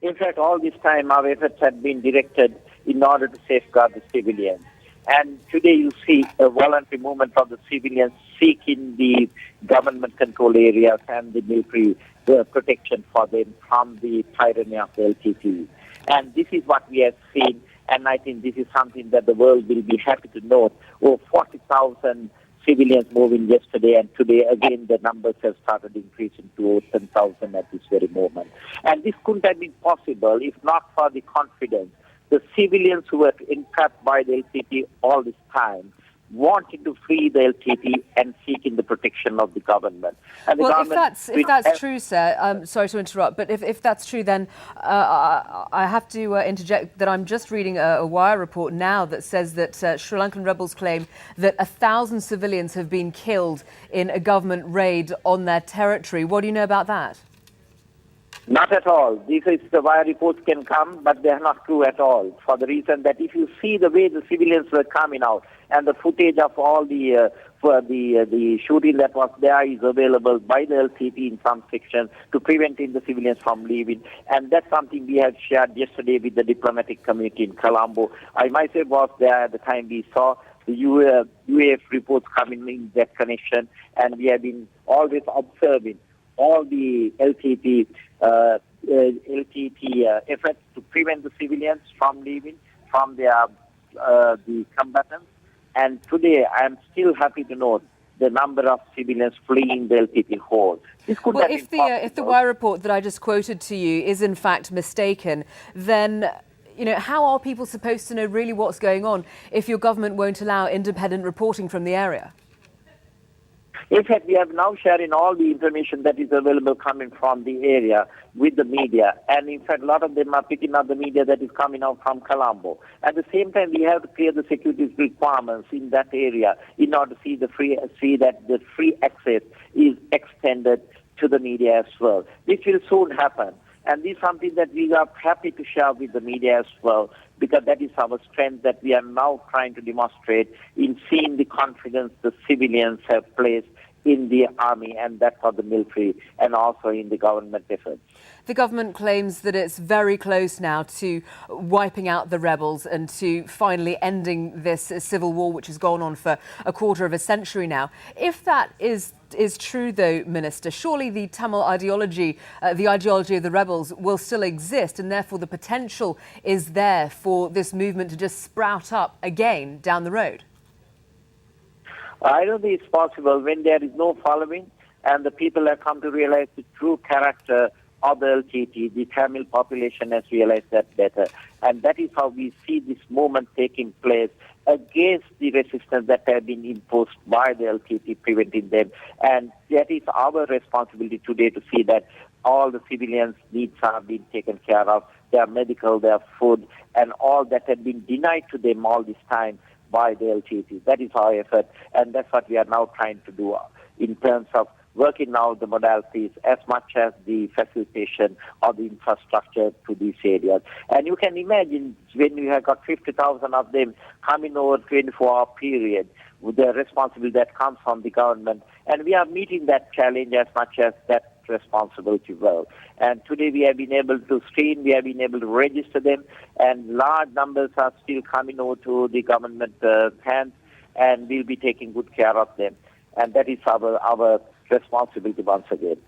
In fact, all this time our efforts had been directed in order to safeguard the civilians. And today you see a voluntary movement of the civilians seeking the government control areas and the military protection for them from the tyranny of the LTT. And this is what we have seen, and I think this is something that the world will be happy to note. Over 40,000 civilians moving yesterday, and today again the numbers have started increasing to over 10,000 at this very moment. And this couldn't have been possible if not for the confidence. The civilians who were entrapped by the LTT all this time wanting to free the LTT and seeking the protection of the government. And well, if that's true, sir, sorry to interrupt, but if that's true, then I have to interject that I'm just reading a Wire report now that says that Sri Lankan rebels claim that 1,000 civilians have been killed in a government raid on their territory. What do you know about that? Not at all. This is the Wire reports can come, but they are not true at all. For the reason that if you see the way the civilians were coming out and the footage of all the shooting that was there is available by the LTT in some sections to preventing the civilians from leaving, and that's something we have shared yesterday with the diplomatic community in Colombo. I myself was there at the time we saw the UAF reports coming in that connection, and we have been always observing all the LTT efforts to prevent the civilians from leaving from their the combatants. And today, I am still happy to note the number of civilians fleeing the LTT hold. Well, if the Wire report that I just quoted to you is in fact mistaken, then how are people supposed to know really what's going on if your government won't allow independent reporting from the area? In fact, we have now sharing all the information that is available coming from the area with the media. And in fact, a lot of them are picking up the media that is coming out from Colombo. At the same time, we have to clear the security requirements in that area in order to see that the free access is extended to the media as well. This will soon happen. And this is something that we are happy to share with the media as well, because that is our strength that we are now trying to demonstrate in seeing the confidence the civilians have placed in the army and that for the military and also in the government efforts. The government claims that it's very close now to wiping out the rebels and to finally ending this civil war which has gone on for a quarter of a century now. If that is true, though, Minister, surely the Tamil ideology, the ideology of the rebels will still exist, and therefore the potential is there for this movement to just sprout up again down the road. I don't think it's possible when there is no following and the people have come to realize the true character of the LTT. The Tamil population has realized that better. And that is how we see this movement taking place against the resistance that have been imposed by the LTT, preventing them. And that is our responsibility today to see that all the civilians' needs are being taken care of, their medical, their food, and all that had been denied to them all this time by the LTT. That is our effort, and that's what we are now trying to do in terms of working out the modalities as much as the facilitation of the infrastructure to these areas. And you can imagine when you have got 50,000 of them coming over 24-hour period, with the responsibility that comes from the government. And we are meeting that challenge as much as that responsibility well. And today we have been able to screen, we have been able to register them, and large numbers are still coming over to the government hands, and we'll be taking good care of them. And that is our responsibility once again.